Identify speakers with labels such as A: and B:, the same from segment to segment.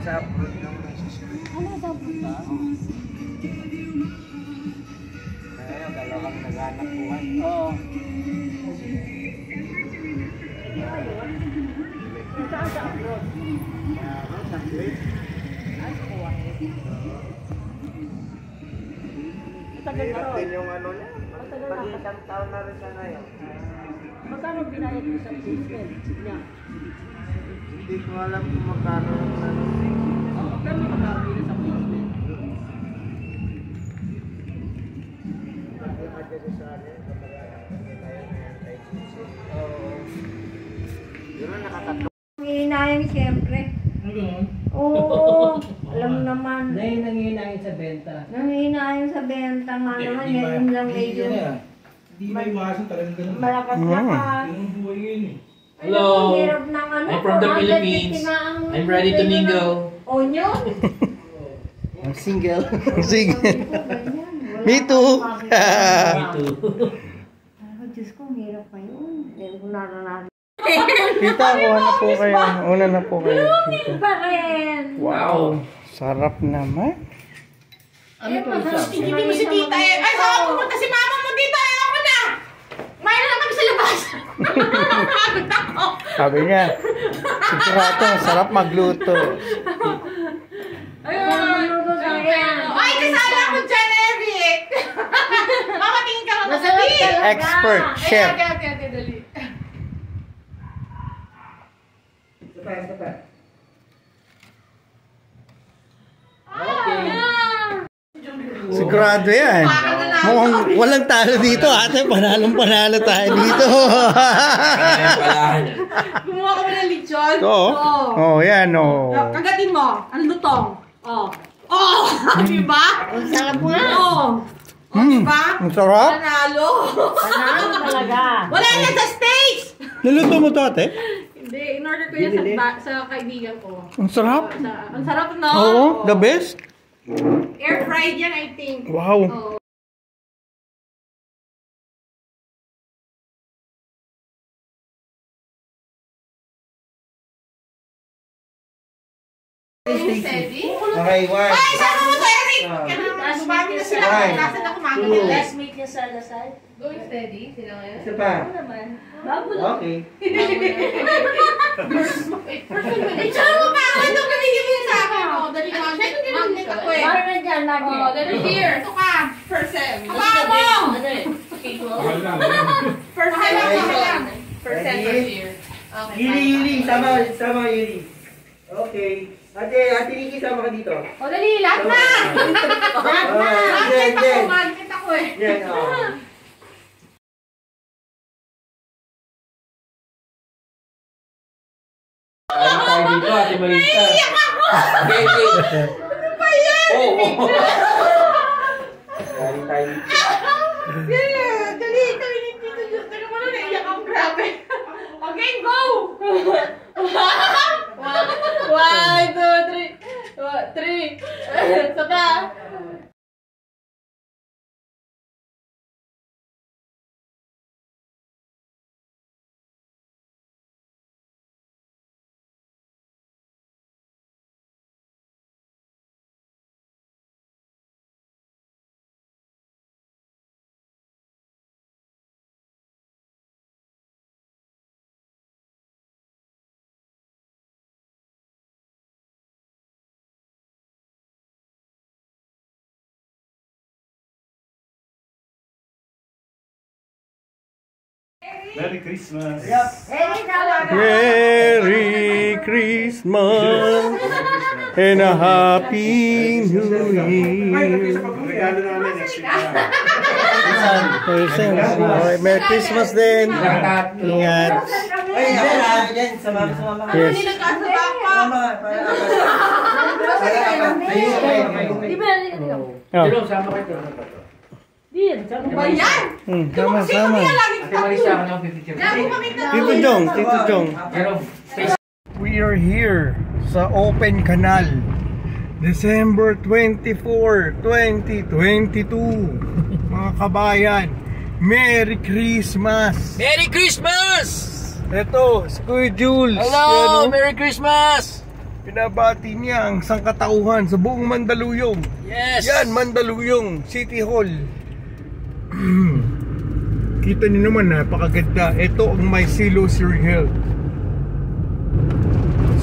A: Nasa abroad naman.
B: Nasa abroad ba?
A: Kaya dalawang naghanap buhay.
B: Oo.
C: Saan sa abroad?
A: Sa Kuwait.
C: Ay, sa Kuwait. Matagal na
A: Hirap
C: ron.
A: din yung ano niya. Mag-isang taon na rin siya ngayon.
C: Magkano binayad mo sa placement niya?
A: Hindi ko alam kung magkano yung ano.
C: Oo, pero may magkano yun sa placement.
A: Kasi sa akin, kapag nila yung kay Sisi. Oo. Yun ang nakatatlo.
B: Nanginayang siyempre.
D: Ano?
B: Oo, alam naman.
C: Nanginayang sa benta.
B: Nanginayang sa benta nga naman. Ngayon lang medyo
D: Hindi may iwasan talagang ganun.
B: malakas na ka.
D: Ganun buhay yun eh.
E: Hello.
B: Hirap ng ano.
E: I'm from the Philippines. I'm ready to mingle.
B: Onion?
A: Ang single.
F: Sige. Me too.
E: Me too.
B: Ay, Diyos ko, hirap pa yun. Hindi ko naranasan.
F: Tita, kuha na po kayo. Una na po kayo.
B: Hindi pa rin.
F: Wow. Sarap naman.
B: Ano pa sa
C: Hindi mo si tita eh. Ay, saan pupunta si mama mo dito? Eh, ako na! Mayroon na kami sa labas. Ako.
F: Sabi niya, sigurado, sarap magluto.
C: Ayun. Ay, kasala ko dyan, Eric. Mama, tingin ka mga sabi.
F: Expert chef.
C: Okay, dali.
F: Sigurado yan. Mukhang walang talo dito, ate. Panalong-panalo tayo dito.
C: Gumawa kami ng lechon.
F: Oo. Oh, yan, oh.
C: Kagatin mo. Ang lutong. Oh. Oh! Diba?
B: Ang sarap nga.
C: Oh. Oh, diba?
F: Ang sarap.
C: Panalo.
B: Panalo talaga.
C: Wala na sa stage!
F: Naluto mo to, ate?
C: Hindi, in-order ko yan sa kaibigan ko.
F: Ang sarap.
C: Ang sarap, no?
F: Oo, the best.
C: Air fried yan, I think.
F: Wow.
C: Oh. Steady?
A: Okay, one.
C: Ay, sama mo to, Eric! Sumami na sila.
A: One,
C: Nasaan ako mga
A: two.
B: Classmate niya sa Lasal.
C: Going steady? Sila ngayon?
A: Isa pa.
B: Ano naman? Bago lang.
A: Okay.
C: Eh, tsaka mo pa ako. Ito gamitin mo sa akin. Oh, dali magnet ako eh.
B: Para na dyan lagi.
C: Oh, dali here. Ito ka. First sem. Hawakan mo!
D: Mahal lang.
C: First sem lang. First sem, first year. Okay.
A: Yuli, sama Yuli. Okay. Ate Nikki, sama ka dito.
C: O, dali. Lahat na! Lahat na! Magnet ako eh.
A: Yan, oh.
E: Ano tayo dito, Ate Marita?
C: Iyak ako! Ano ba yan?
E: Oo.
A: Galing tayo dito.
C: Dali, dali dito. Teka mo na, naiyak ako. Grabe. Okay, go! 1, 2, 3. Saka.
D: Merry Christmas.
F: Merry Christmas and a Happy New Year.
D: Regalo namin next week.
F: Merry Christmas din. Ingat.
A: Ay, ako dyan. Sama ka.
F: Yes.
C: Hindi nagkasaba pa.
B: Di ba naliligaw?
F: Oh.
E: Sama kayo.
C: Ba yan?
F: Sama.
C: Lagi
E: Ate Marisa, ako na pipicture.
C: Lagi makita.
F: Tito Jong.
E: Jerome, face.
F: We are here sa Open Canal. December 24, 2022. Mga kabayan, Merry Christmas!
E: Merry Christmas!
F: Ito, si Kuya Jules.
E: Hello!
F: Yan, oh.
E: Merry Christmas!
F: Pinabati niya ang sangkatauhan sa buong Mandaluyong.
E: Yes!
F: Yan, Mandaluyong City Hall. Kita niyo naman, napakaganda. Ito ang may Silo Hill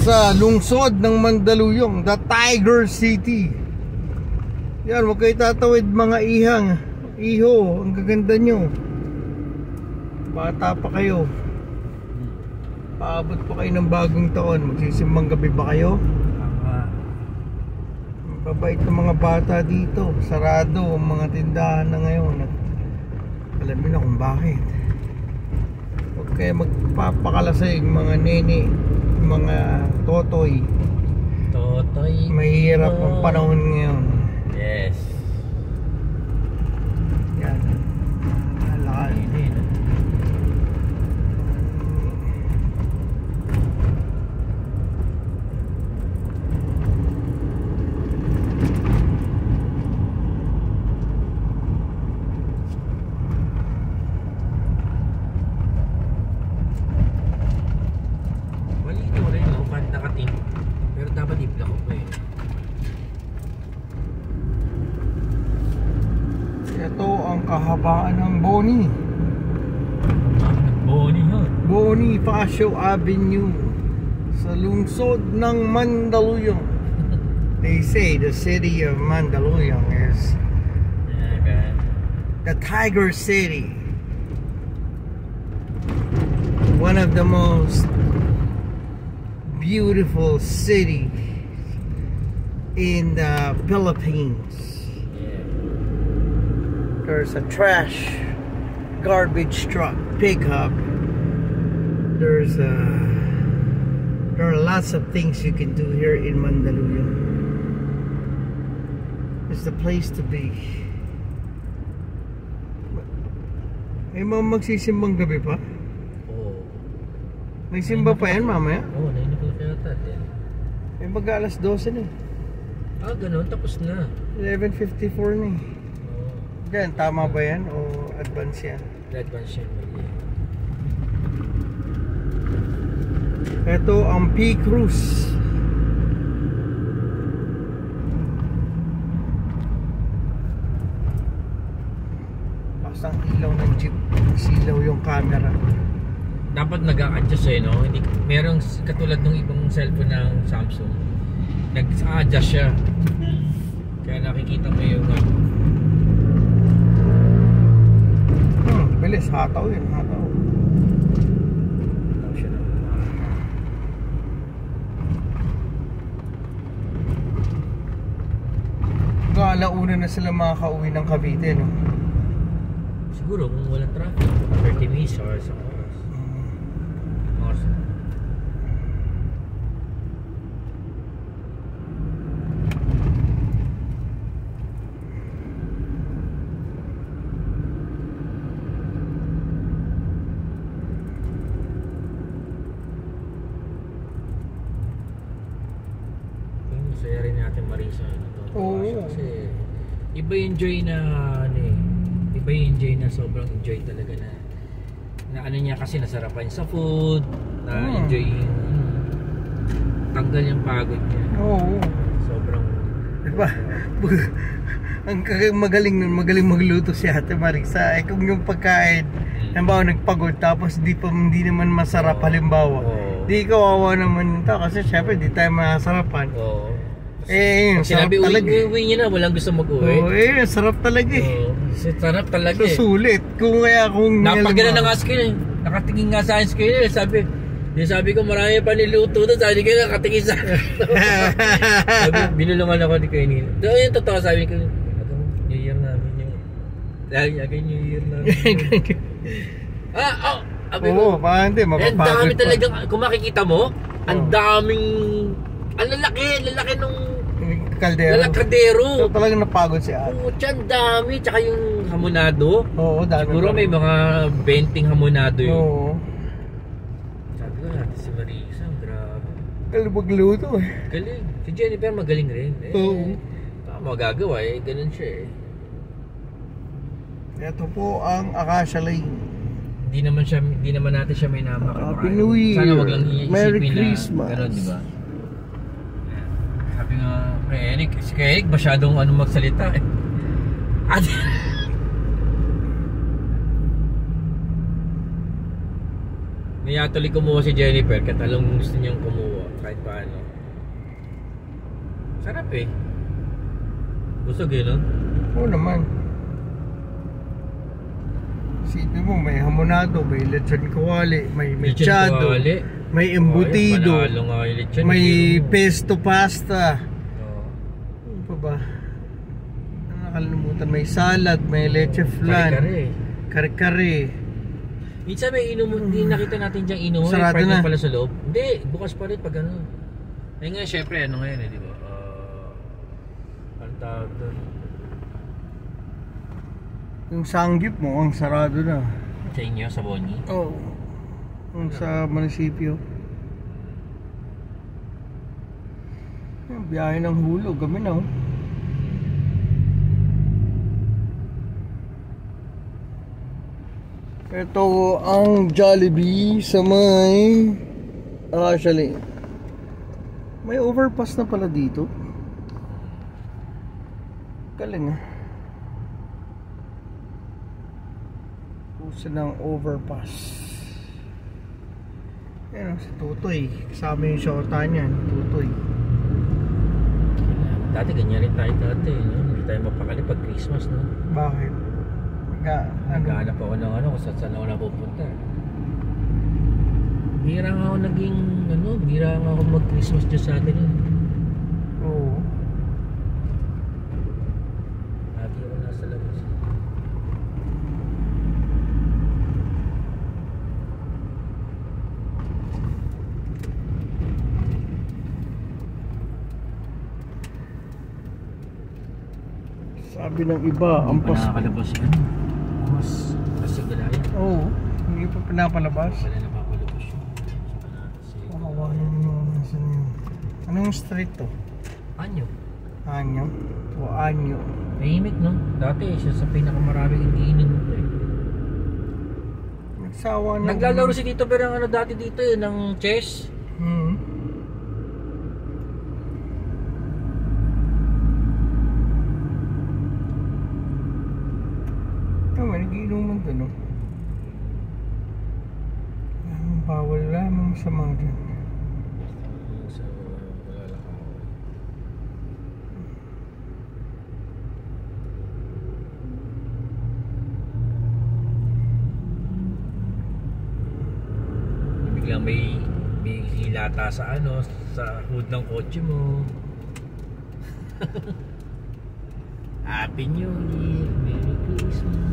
F: sa lungsod ng Mandaluyong, the Tiger City. Yan, huwag kayo tatawid mga ihang. Iho, ang gaganda nyo. Bata pa kayo. Paabot pa kayo ng bagong taon. Magsisimbang gabi ba kayo? Mababait ng mga bata dito. Sarado ang mga tindahan na ngayon. Alam niyo na kung bakit. Huwag kayo magpapakalasig mga nene, mga totoy.
E: Totoy.
F: Mahirap ang panahon ngayon.
E: Yes.
F: Yan. Alakan.
E: Malino rin, no? Kahit nakating. Pero dapat i-block ko eh.
F: Ito ang kahabaan ng Boni.
E: Boni yun.
F: Bonifacio Avenue sa lungsod ng Mandaluyong. They say the city of Mandaluyong is the Tiger City. One of the most beautiful cities in the Philippines. There's a trash garbage truck pickup. There are lots of things you can do here in Mandaluyong. It's the place to be. May mga magsisimbang gabi pa?
E: Oo.
F: May simba pa yan mamaya?
E: Oo, nainig ko kaya tayo.
F: May mag-alas 12 na.
E: Ah, ganun. Tapos na.
F: 11:54 na. Yan, tama ba yan o advance yan?
E: Advance yan.
F: Ito ang P. Cruz. Pasang ilaw ng jeep. Silaw yung camera.
E: Dapat nag-a-adjust eh, no? Hindi, merong katulad ng ibang cellphone ng Samsung. Nag-a-adjust siya. Kaya nakikita mo yung
F: bilis, hataw yun, hataw. Hataw siya na. Alauna na sila makaka-uwi ng Cavite, no?
E: siguro kung walang traffic, 30 minutes or sa oras. Oras. Masaya rin natin Marisa ito.
F: Oo.
E: Kasi iba yung enjoy na ano eh. Iba yung enjoy na sobrang enjoy talaga na ano niya kasi nasarapan sa food, na enjoy yung tanggal yung pagod niya.
F: Oo.
E: Sobrang
F: Diba? Ang magaling nun, magaling magluto si Ate Marisa. Eh kung yung pagkain, halimbawa nagpagod tapos hindi naman masarap halimbawa. Di kawawa naman yun ta kasi syempre di tayo masarapan.
E: Oo.
F: Eh yun, sarap
E: Sinabi,
F: talaga.
E: uwi niya na, walang gusto mag-uwi.
F: Oo, eh, sarap talaga eh.
E: Sarap talaga eh.
F: Sulit. Kung
E: Napagana na nga screen eh. Nakatingin nga sa akin screen eh. Sabi ko marami pa niluto doon. Sabi ko nakatingin sa akin. Binulungan ako ni Kainin. Doon yung totoo sabi ko, New Year namin yung again New Year namin.
F: Oo, hindi, mapapagod pa.
E: Ang dami talagang, kung makikita mo, ang daming, ang lalaki nung
F: Kaldero.
E: kaldero.
F: So talagang napagod si Ate.
E: Ang dami, tsaka yung hamonado.
F: Oo, dami.
E: Siguro may mga 20 hamonado yun.
F: Oo.
E: Sabi ko natin si Marisa, grabe.
F: Galing magluto eh.
E: Galing. Si Jennifer magaling rin.
F: Oo.
E: Magagawa eh, ganun siya eh.
F: Ito po ang Acacia Lane.
E: Hindi naman natin siya may namak.
F: Happy New Year.
E: Sana wag lang iisipin
F: Merry
E: na
F: Christmas.
E: ganun, di ba? nga kay Eric. Si kay Eric masyadong magsalita eh. Niyatuloy kumuha si Jennifer kahit alam gusto niyang kumuha kahit paano. Sarap eh. Busog eh, no?
F: Oo naman. Isipin mo, may hamonado, may lechon kawali, may mechado, may embutido, may pesto pasta. Ano pa ba? Nakalimutan, may salad, may leche flan, kare-kare.
E: Minsan may inuman, hindi nakita natin diyang inuman.
F: Sarado na
E: pala sa loob. Hindi, bukas pa rin pag ano. Ay nga, syempre, ano ngayon eh, di ba? Ang tawag doon.
F: Yung sanggip mo, ang sarado na.
E: Sa inyo, sa Bonnie?
F: Oo. Yung sa munisipyo. Yung biyahe ng hulog, kami na oh. Ito ang Jollibee sa may actually may overpass na pala dito. Galing ah. Pusa ng overpass. Ayan si Tutoy. Kasama yung shota niya, Tutoy.
E: Dati ganyan rin tayo dati, no? Hindi tayo mapakali pag Christmas, no?
F: Bakit?
E: Naghahanap ako ng ano kung saan ako napupunta. Bira nga ako naging bira nga ako mag-Christmas dyan sa atin yun.
F: Oo.
E: Lagi ako nasa labas.
F: Sabi ng iba, ang
E: Hindi pa nakakalabas yun. Mas sigurado.
F: Oo, hindi pa pinapalabas.
E: Wala na papalabas yun.
F: Pakawalan mo nasan yun. Anong street to?
E: Anyo.
F: Anyo? O Anyo?
E: Tahimik, no? Dati siya sa pinakamaraming iniinom ko eh.
F: Nagsawa na.
E: Naglalaro si Tito pero ang dati dito eh, ng chess.
F: May nagiinuman doon, no? Bawal lamang sa mga dyan.
E: So, wala lang ako. Biglang may hilata sa sa hood ng kotse mo. Happy New Year, Merry Christmas.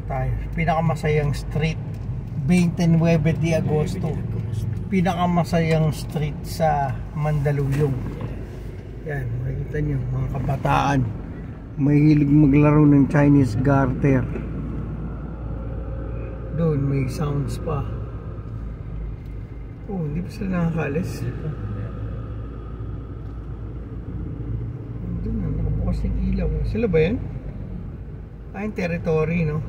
F: Tayo. Pinakamasayang street 29 de Agosto. Pinakamasayang street sa Mandaluyong. Yan, makikita nyo mga kabataan mahilig maglaro ng Chinese garter. Doon may sounds pa. Oh, hindi pa sila nakakalis. Doon na, nakabukas yung ilaw. Sila ba yan? Yung territory, no?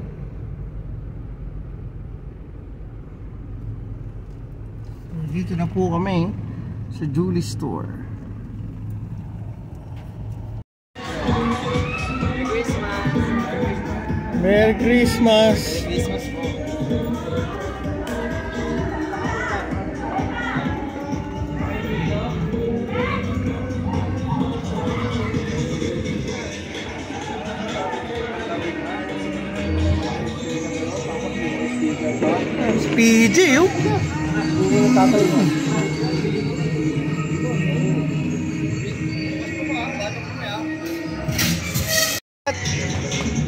F: Dito na po kami sa Julie Store. Merry Christmas!
A: Merry Christmas po.
F: PJ, oh!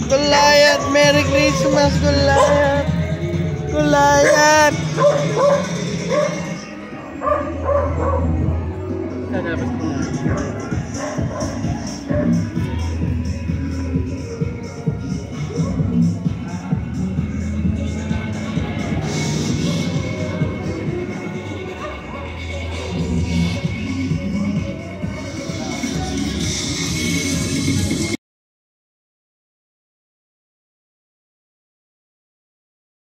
F: Gulayat! Merry Christmas, Gulayat! Gulayat!
E: Sana